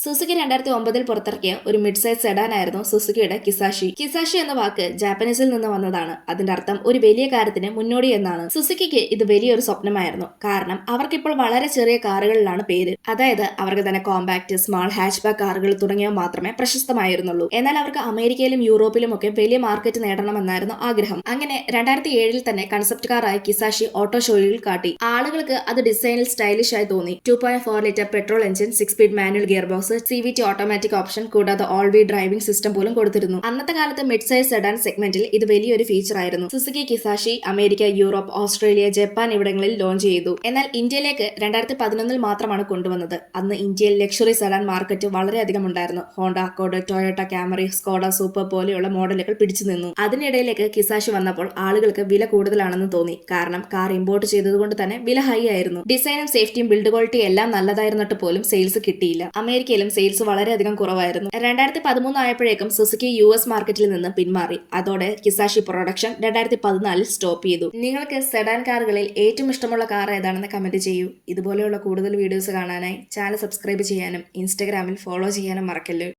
Suzuki 2009 പുറത്തിറക്കിയ ഒരു mid size സെഡാനായിരുന്നു സുസുക്കിയുടെ കിസാഷി. കിസാഷി എന്ന വാക്ക് ജാപ്പനീസിൽ നിന്ന് വന്നതാണ്. അതിന്റെ അർത്ഥം ഒരു വലിയ കാര്യത്തിന് മുന്നോടി എന്നാണ്. സുസുക്കിക്ക് ഇത് വലിയൊരു സ്വപ്നമായിരുന്നു. കാരണം അവർക്കിപ്പോൾ വളരെ ചെറിയ കാറുകളിലാണ് പേര്. അതായത് അവർക്ക് തന്നെ കോമ്പാക്ട്, സ്മാൾ ഹാച്ച്ബാക്ക് കാറുകൾ തുടങ്ങിയവ മാത്രമേ പ്രശസ്തമായിരുന്നുള്ളൂ. എന്നാൽ അവർക്ക് അമേരിക്കയിലും യൂറോപ്പിലും ഒക്കെ വലിയ മാർക്കറ്റ് നേടണമെന്നായിരുന്നു ആഗ്രഹം. അങ്ങനെ 2007 തന്നെ കൺസെപ്റ്റ് കാറായ കിസാഷി ഓട്ടോ ഷോയിൽ കാട്ടി. ആളുകൾക്ക് അത് ഡിസൈനിൽ സ്റ്റൈലിഷ് ആയി തോന്നി. 2.4 litre petrol engine, 6 speed manual gear box, CVT automatic option കൂടാതെ ഓൾ വീൽ ഡ്രൈവിംഗ് സിസ്റ്റം പോലും കൊടുത്തിരുന്നു. അന്നത്തെ കാലത്ത് മിഡ് സൈസ് സെഡാൻ സെഗ്മെന്റിൽ ഇത് വലിയൊരു ഫീച്ചർ ആയിരുന്നു. Suzuki Kizashi America, Europe, Australia, Japan ഇവിടങ്ങളിൽ ലോഞ്ച് ചെയ്തു. എന്നാൽ ഇന്ത്യയിലേക്ക് 2011 മാത്രമാണ് കൊണ്ടുവന്നത്. അന്ന് ഇന്ത്യയിൽ ലക്ഷറി സെഡാൻ മാർക്കറ്റ് വളരെയധികം ഉണ്ടായിരുന്നു. Honda Accord, Toyota Camry, Skoda super പോലെയുള്ള മോഡലുകൾ പിടിച്ചു നിന്നു. അതിനിടയിലേക്ക് കിസാഷി വന്നപ്പോൾ ആളുകൾക്ക് വില കൂടുതലാണെന്ന് തോന്നി. കാരണം കാർ ഇമ്പോർട്ട് ചെയ്തതുകൊണ്ട് തന്നെ വില ഹൈ ആയിരുന്നു. ഡിസൈനും സേഫ്റ്റിയും ബിൽഡ് ക്വാളിറ്റി എല്ലാം നല്ലതായിരുന്നിട്ട് പോലും സെയിൽസ് കിട്ടിയില്ല. അമേരിക്കയിലും സെയിൽസ് വളരെയധികം കുറവായിരുന്നു. 2013 ആയപ്പോഴേക്കും സുസുക്കി US മാർക്കറ്റിൽ നിന്ന് പിന്മാറി. അതോടെ കിസാഷി പ്രൊഡക്ഷൻ 2014 സ്റ്റോപ്പ് ചെയ്തു. നിങ്ങൾക്ക് സെഡാൻ കാറുകളിൽ ഏറ്റവും ഇഷ്ടമുള്ള കാർ ഏതാണെന്ന് കമന്റ് ചെയ്യൂ. ഇതുപോലെയുള്ള കൂടുതൽ വീഡിയോസ് കാണാനായി ചാനൽ സബ്സ്ക്രൈബ് ചെയ്യാനും ഇൻസ്റ്റഗ്രാമിൽ ഫോളോ ചെയ്യാനും മറക്കല്ലേ.